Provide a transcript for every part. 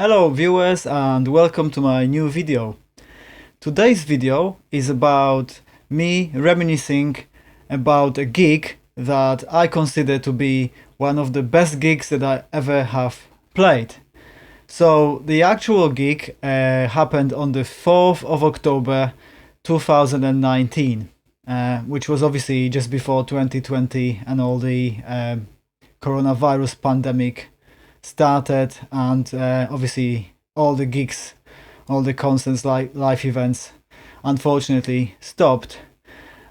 Hello viewers and welcome to my new video. Today's video is about me reminiscing about a gig that I consider to be one of the best gigs that I ever have played. So the actual gig happened on the 4th of October 2019, which was obviously just before 2020 and all the coronavirus pandemic started, and obviously all the gigs, all the concerts, live events unfortunately stopped,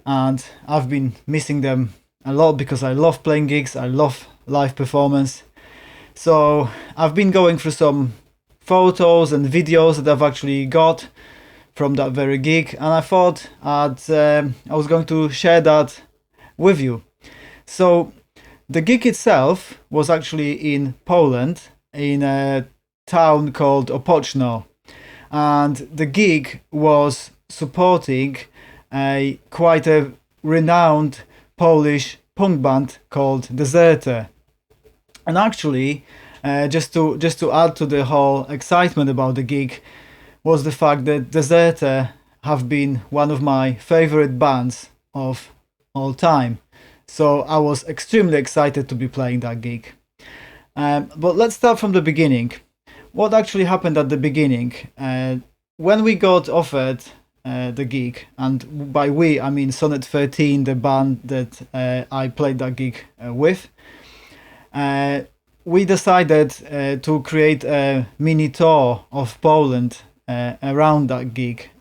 and I've been missing them a lot because I love playing gigs, I love live performance. So I've been going through some photos and videos that I've actually got from that very gig, and I thought I was going to share that with you. So the gig itself was actually in Poland, in a town called Opoczno, and the gig was supporting quite a renowned Polish punk band called Dezerter. And actually, just to add to the whole excitement about the gig, was the fact that Dezerter have been one of my favorite bands of all time. So I was extremely excited to be playing that gig. But let's start from the beginning. What actually happened at the beginning? When we got offered the gig, and by we I mean Sonnet 13, the band that I played that gig with, we decided to create a mini tour of Poland around that gig.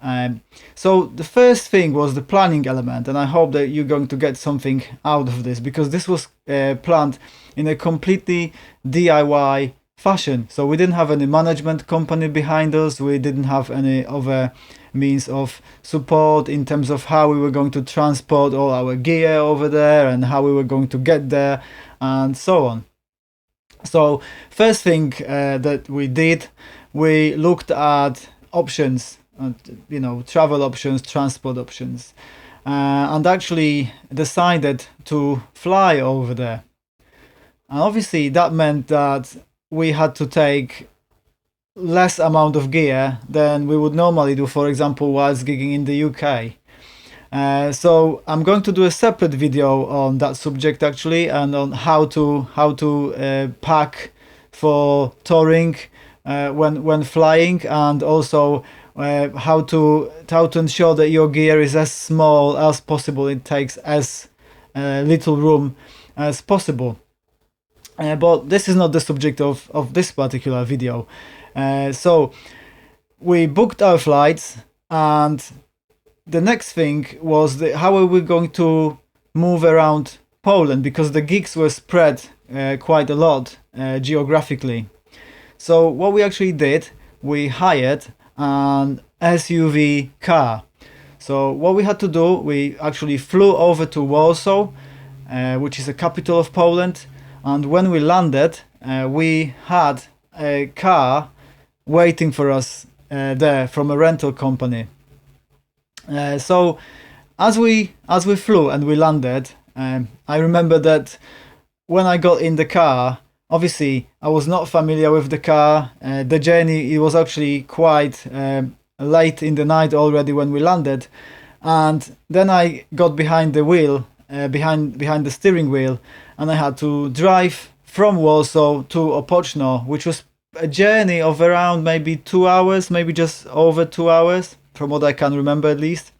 So the first thing was the planning element, and I hope that you're going to get something out of this, because this was planned in a completely DIY fashion. So we didn't have any management company behind us, we didn't have any other means of support in terms of how we were going to transport all our gear over there and how we were going to get there and so on. So first thing that we did, we looked at options, travel options, transport options, and actually decided to fly over there. And obviously that meant that we had to take less amount of gear than we would normally do, for example, whilst gigging in the UK. So I'm going to do a separate video on that subject actually, and on how to pack for touring when flying, and also how to ensure that your gear is as small as possible. It takes as little room as possible. But this is not the subject of this particular video. So we booked our flights, and the next thing was how are we going to move around Poland, because the gigs were spread quite a lot geographically. So what we actually did, we hired an SUV car. So what we had to do, we actually flew over to Warsaw, which is the capital of Poland, and when we landed, we had a car waiting for us there from a rental company. So as we flew and we landed, I remember that when I got in the car, obviously I was not familiar with the car. The journey, it was actually quite late in the night already when we landed, and then I got behind the wheel, behind the steering wheel, and I had to drive from Warsaw to Opoczno, which was a journey of around maybe 2 hours, maybe just over 2 hours, from what I can remember at least.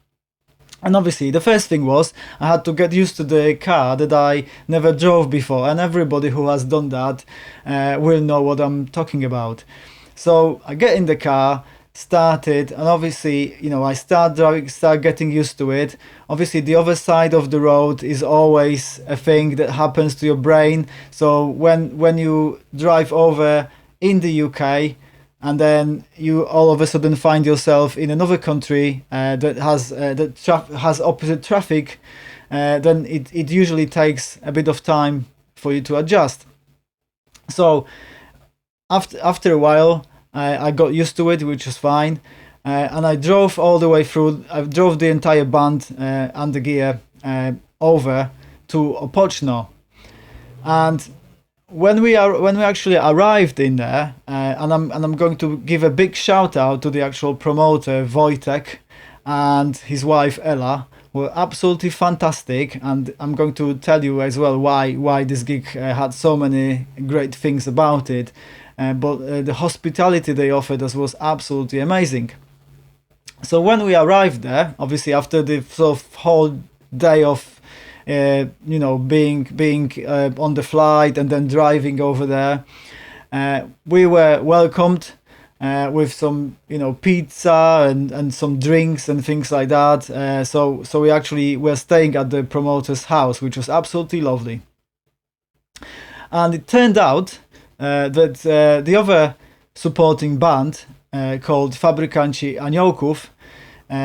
And obviously the first thing was I had to get used to the car that I never drove before, and everybody who has done that will know what I'm talking about. So I get in the car, started, and obviously I start getting used to it. Obviously the other side of the road is always a thing that happens to your brain. So when you drive over in the UK, and then you all of a sudden find yourself in another country that has opposite traffic, then it usually takes a bit of time for you to adjust. So after a while, I got used to it, which was fine, and I drove all the way through. I drove the entire band and the gear over to Opoczno, and when we actually arrived in there, and I'm going to give a big shout out to the actual promoter Wojtek and his wife Ella, were absolutely fantastic, and I'm going to tell you as well why this gig had so many great things about it. But the hospitality they offered us was absolutely amazing. So when we arrived there, obviously after the sort of whole day of being on the flight and then driving over there, we were welcomed with some pizza and some drinks and things like that. So we actually were staying at the promoter's house, which was absolutely lovely. And it turned out that the other supporting band called Fabrykanci Aniolkow,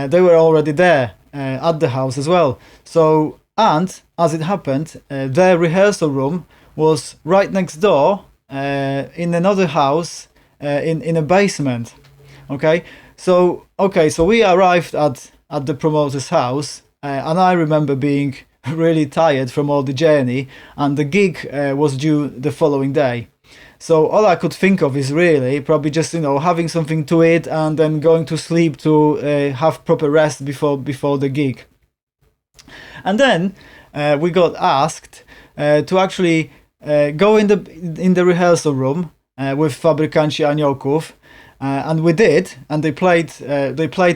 they were already there at the house as well. So, and as it happened, their rehearsal room was right next door in another house in a basement. So we arrived at the promoter's house, and I remember being really tired from all the journey, and the gig was due the following day. So all I could think of is really probably just having something to eat and then going to sleep to have proper rest before the gig. And then we got asked to actually go in the rehearsal room with Fabrykanci Aniolkow, and we did, and they played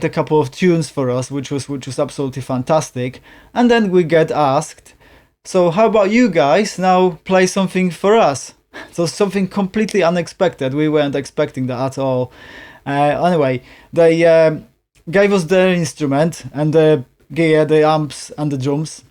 a couple of tunes for us, which was absolutely fantastic. And then we get asked, so how about you guys now play something for us? So something completely unexpected. We weren't expecting that at all. Anyway, they gave us their instrument and the gear, the amps and the drums,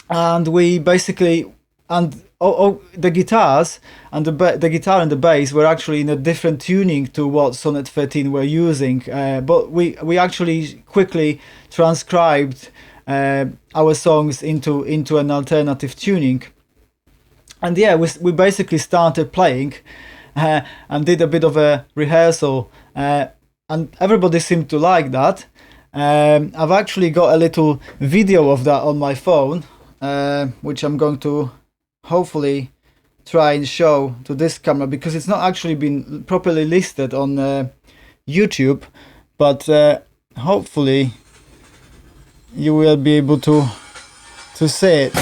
and we basically the guitars and the guitar and the bass were actually in a different tuning to what Sonnet 13 were using, but we actually quickly transcribed our songs into an alternative tuning. And yeah, we basically started playing and did a bit of a rehearsal, and everybody seemed to like that. I've actually got a little video of that on my phone, which I'm going to hopefully try and show to this camera, because it's not actually been properly listed on YouTube, but hopefully you will be able to see it.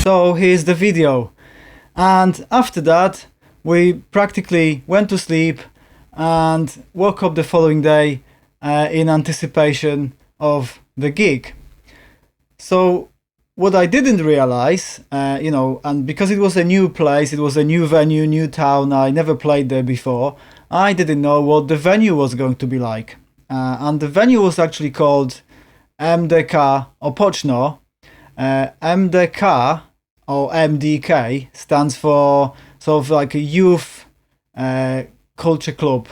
So here's the video. And after that, we practically went to sleep and woke up the following day in anticipation of the gig. So what I didn't realize, and because it was a new place, it was a new venue, new town, I never played there before, I didn't know what the venue was going to be like. And the venue was actually called MDK Opoczno. MDK or MDK stands for sort of like a youth culture club,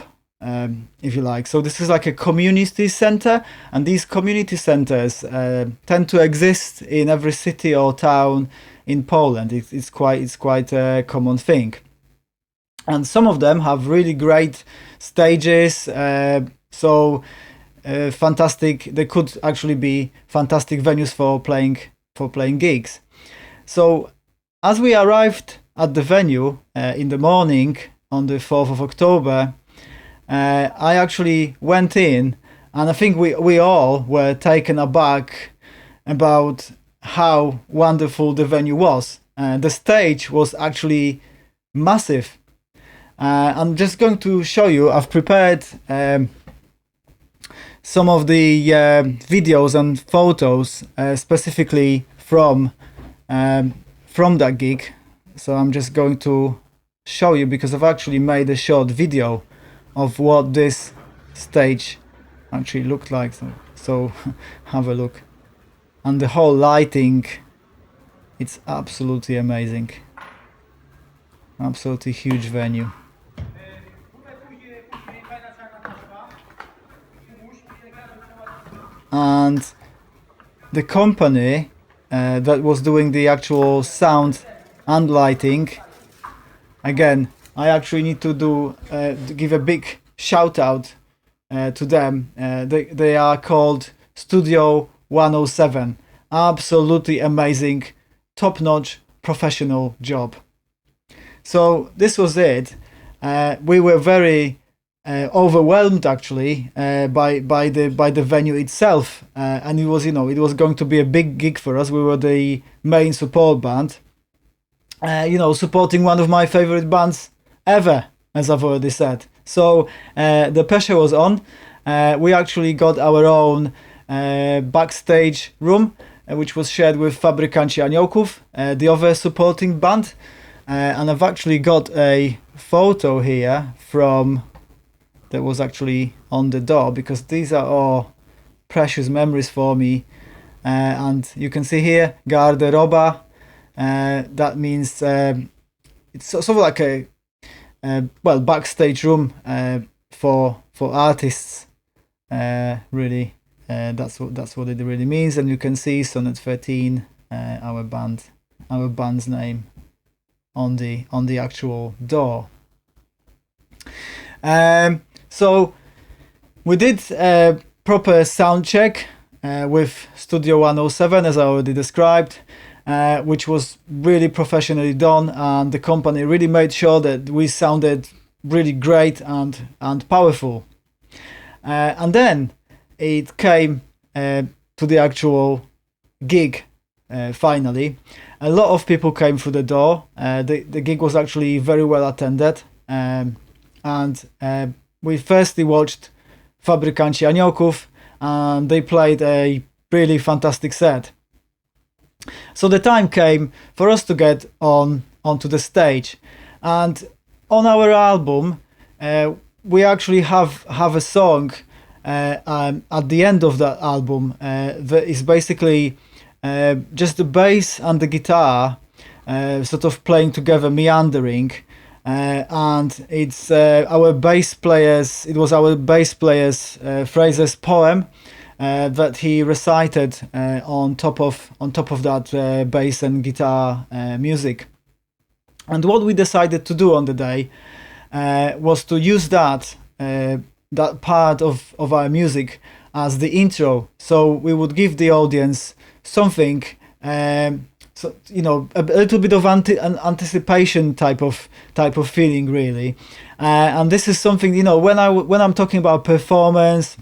if you like. So this is like a community center, and these community centers tend to exist in every city or town in Poland. It's quite a common thing, and some of them have really great stages. Fantastic. They could actually be fantastic venues for playing gigs. So as we arrived at the venue in the morning on the 4th of October, I actually went in, and I think we all were taken aback about how wonderful the venue was. The stage was actually massive. I'm just going to show you, I've prepared some of the videos and photos specifically from that gig. So I'm just going to show you, because I've actually made a short video of what this stage actually looked like. So have a look. And the whole lighting, it's absolutely amazing. Absolutely huge venue. And the company that was doing the actual sound and lighting, again, I actually need to give a big shout out to them. They are called Studio 107. Absolutely amazing, top-notch professional job. So this was it. We were very overwhelmed actually by the venue itself, and it was going to be a big gig for us. We were the main support band, supporting one of my favorite bands ever, as I've already said. So the pressure was on. We actually got our own backstage room, which was shared with Fabrykanci Aniolkow, the other supporting band, and I've actually got a photo here that was actually on the door, because these are all precious memories for me. And you can see here garderoba. That means it's sort of like a backstage room for artists. Really, that's what it really means. And you can see Sonnet 13, our band's name, on the actual door. So we did a proper sound check with Studio 107, as I already described, which was really professionally done, and the company really made sure that we sounded really great and powerful. And then it came to the actual gig. Finally, a lot of people came through the door. The gig was actually very well attended, and we firstly watched Fabrykanci Aniolkow, and they played a really fantastic set. So the time came for us to get onto the stage, and on our album we actually have a song at the end of that album that is basically just the bass and the guitar sort of playing together, meandering. And it's our bass player's Fraser's poem that he recited on top of that bass and guitar music. And what we decided to do on the day was to use that part of our music as the intro, so we would give the audience something, so a little bit of an anticipation type of feeling, really. And this is something, when I'm talking about performance,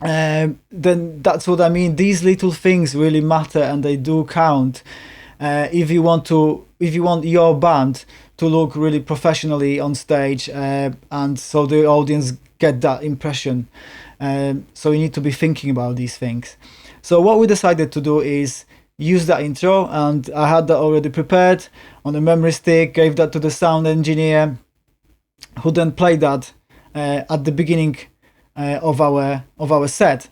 then that's what I mean. These little things really matter, and they do count. if you want your band to look really professionally on stage, and so the audience get that impression. So you need to be thinking about these things. So what we decided to do is use that intro, and I had that already prepared on a memory stick, gave that to the sound engineer, who then played that at the beginning of our set.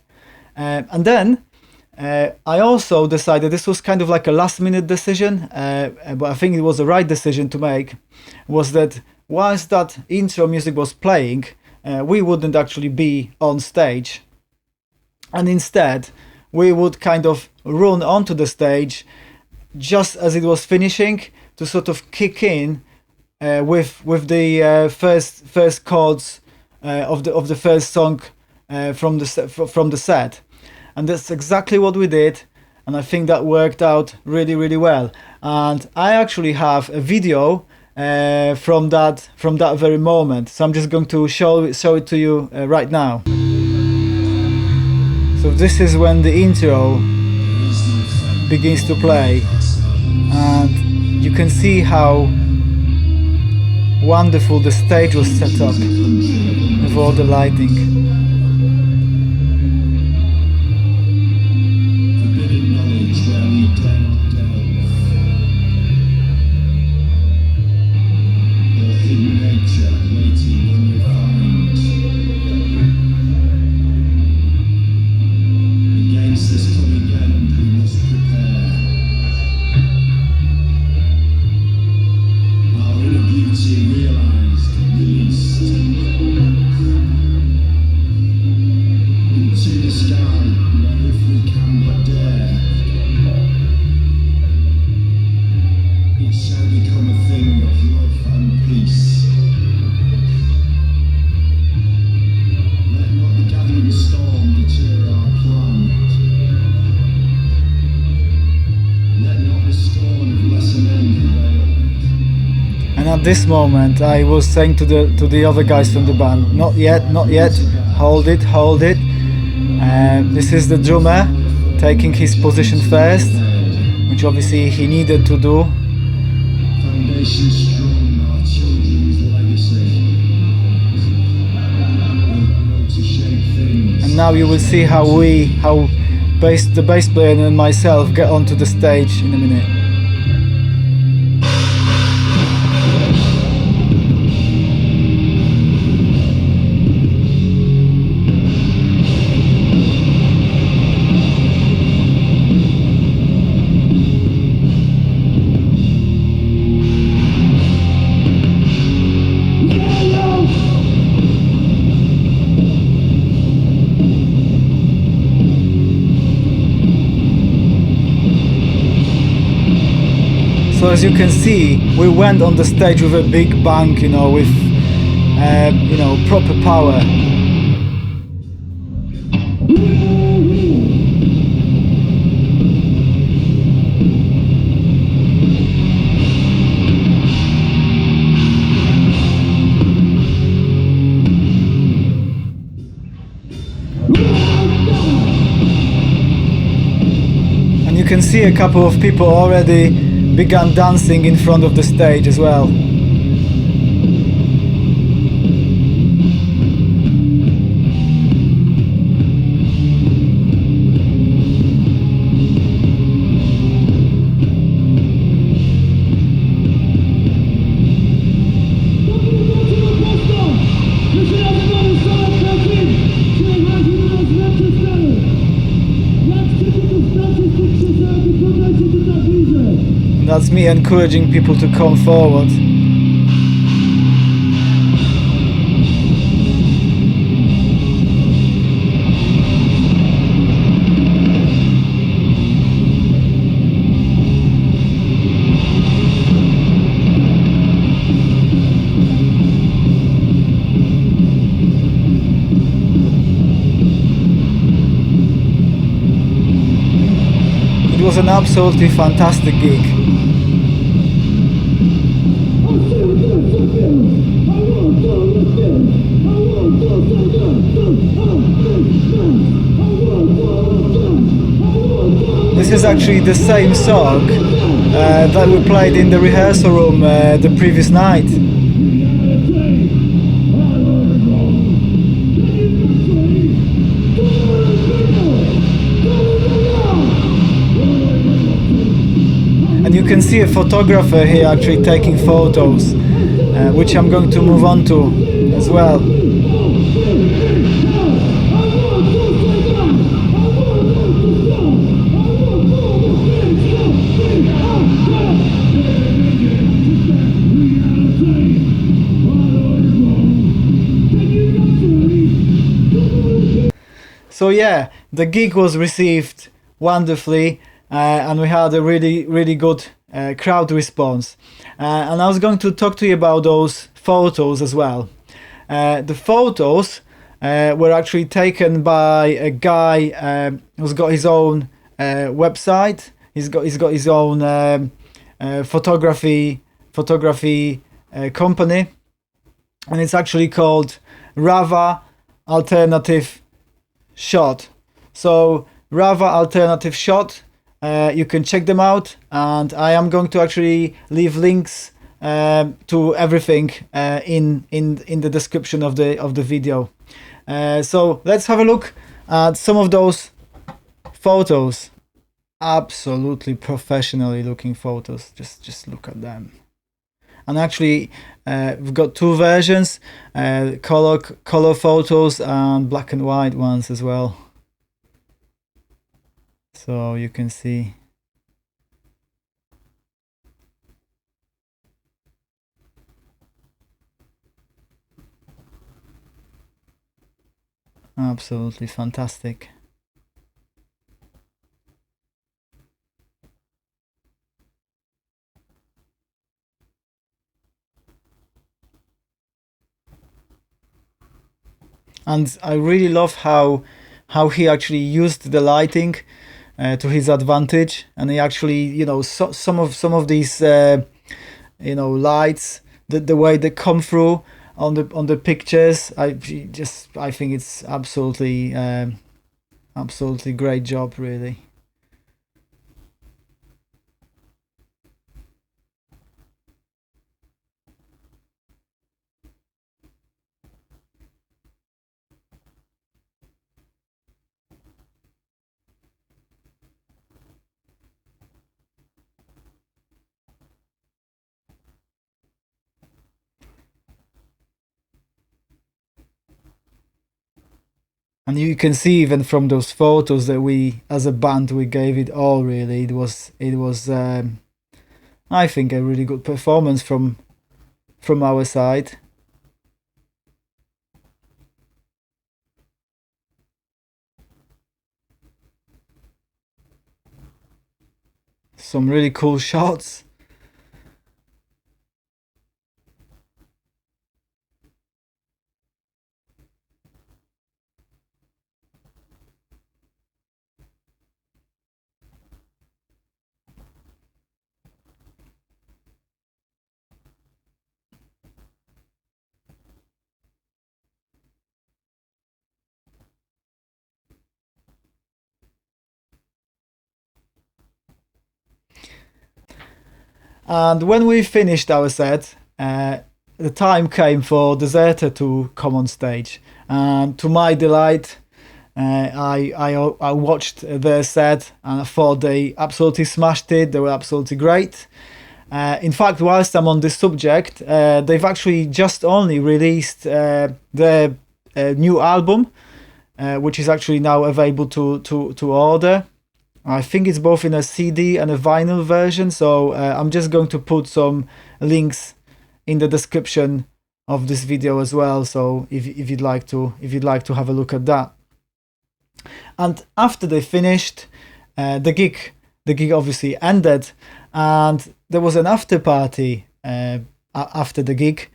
And then I also decided, this was kind of like a last minute decision, but I think it was the right decision to make, was that whilst that intro music was playing, we wouldn't actually be on stage, and instead we would kind of run onto the stage just as it was finishing, to sort of kick in with the first chords of the first song from the set. And that's exactly what we did, and I think that worked out really, really well. And I actually have a video from that very moment, so I'm just going to show it to you right now. So this is when the intro begins to play, and you can see how wonderful the stage was set up with all the lighting. At this moment, I was saying to the other guys from the band, not yet, hold it. This is the drummer taking his position first, which obviously he needed to do. And now you will see how the bass player and myself get onto the stage in a minute. So as you can see, we went on the stage with a big bang, with proper power. And you can see a couple of people already began dancing in front of the stage as well. That's me encouraging people to come forward. It was an absolutely fantastic gig. This is actually the same song that we played in the rehearsal room the previous night. And you can see a photographer here actually taking photos, which I'm going to move on to as well. So yeah, the gig was received wonderfully, and we had a really good crowd response. And I was going to talk to you about those photos as well. The photos were actually taken by a guy who's got his own website. He's got his own photography company, and it's actually called Rawa Alternative Shot. So Rawa Alternative Shot, you can check them out, and I am going to actually leave links to everything in the description of the video. So let's have a look at some of those photos. Absolutely professionally looking photos. Just look at them. And actually, we've got two versions, color photos and black and white ones as well. So you can see. Absolutely fantastic. And I really love how he actually used the lighting to his advantage, and he actually, you know, some of these you know, lights, the way they come through on the pictures, I think it's absolutely great job, really. And you can see even from those photos that we, as a band, we gave it all. Really, it was I think a really good performance from our side. Some really cool shots. And when we finished our set, the time came for Dezerter to come on stage. And to my delight, I watched their set, and I thought they absolutely smashed it. They were absolutely great. In fact, whilst I'm on this subject, they've actually just only released their new album, which is actually now available to order. I think it's both in a CD and a vinyl version, so I'm just going to put some links in the description of this video as well. So if you'd like to have a look at that. And after they finished, the gig obviously ended, and there was an after party after the gig,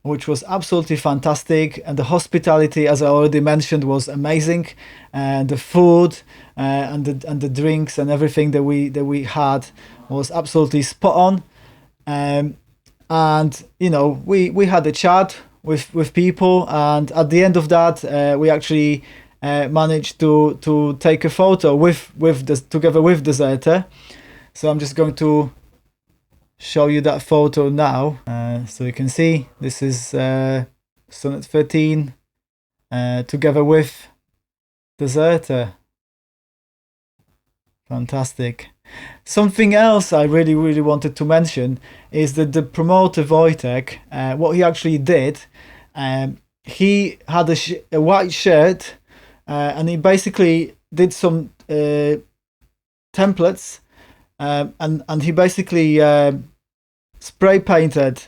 which was absolutely fantastic. And the hospitality, as I already mentioned, was amazing, and the food and the drinks and everything that we had was absolutely spot on. And you know, we had a chat with people, and at the end of that, we actually managed to take a photo together with Dezerter. So I'm just going to show you that photo now. So you can see this is Sonnet 13 together with Dezerter. Fantastic. Something else I really wanted to mention is that the promoter Wojtek, what he actually did, he had a white shirt, and he basically did some templates, and he basically spray painted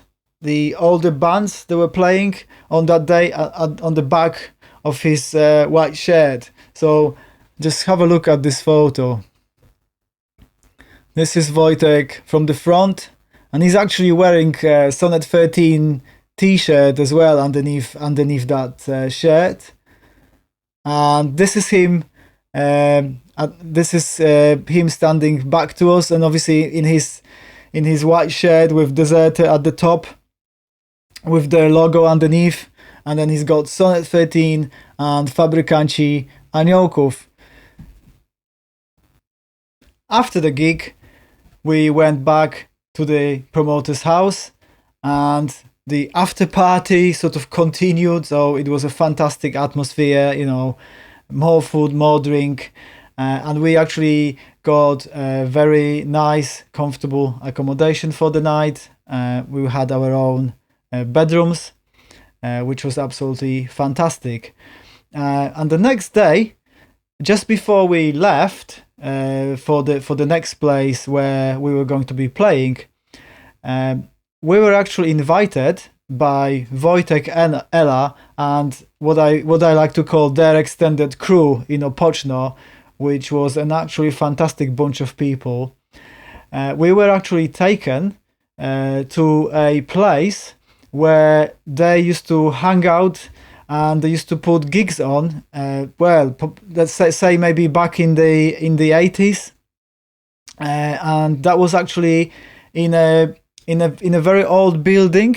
all the bands that were playing on that day on the back of his white shirt. So just have a look at this photo. This is Wojtek from the front, and he's actually wearing Sonnet 13 t-shirt as well underneath that shirt. And this is him. This is him standing back to us, and obviously in his white shirt with Dezerter at the top, with their logo underneath, and then he's got Sonnet 13 and Fabrykanci Aniolkow. After the gig, we went back to the promoter's house, and the after party sort of continued. So it was a fantastic atmosphere, you know, more food, more drink, and we actually got a very nice, comfortable accommodation for the night. We had our own bedrooms, which was absolutely fantastic. And the next day, just before we left for the next place where we were going to be playing, we were actually invited by Wojtek and Ella and what I like to call their extended crew in Opoczno, which was an actually fantastic bunch of people. We were actually taken to a place where they used to hang out, and they used to put gigs on. Let's say maybe back in the 80s, and that was actually in a very old building,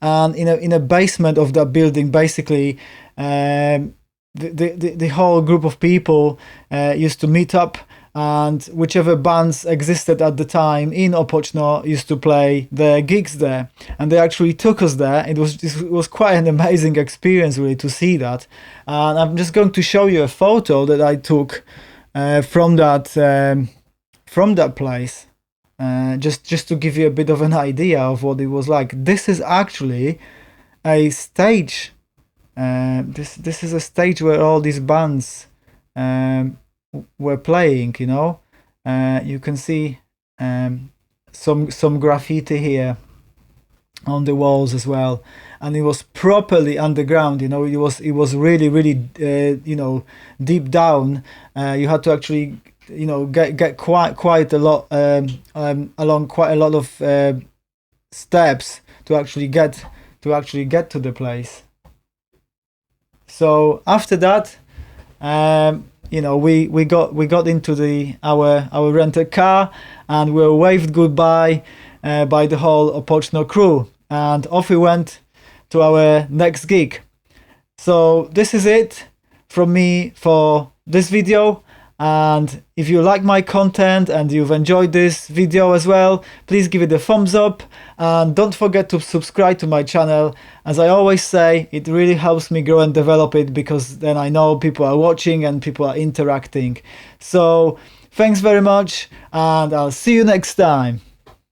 and in a basement of that building, basically, the whole group of people used to meet up, and whichever bands existed at the time in Opoczno used to play their gigs there, and they actually took us there. It was quite an amazing experience, really, to see that. And I'm just going to show you a photo that I took from that place, just to give you a bit of an idea of what it was like. This is actually a stage. This is a stage where all these bands were playing, you know. You can see some graffiti here on the walls as well, and it was properly underground, you know. It was really you know, deep down. You had to actually, you know, get quite a lot along quite a lot of steps to actually get to the place. So after that, you know, we got into our rented car, and we were waved goodbye by the whole Opoczno crew, and off we went to our next gig. So this is it from me for this video. And if you like my content and you've enjoyed this video as well, please give it a thumbs up, and don't forget to subscribe to my channel. As I always say, it really helps me grow and develop it, because then I know people are watching and people are interacting. So thanks very much, and I'll see you next time.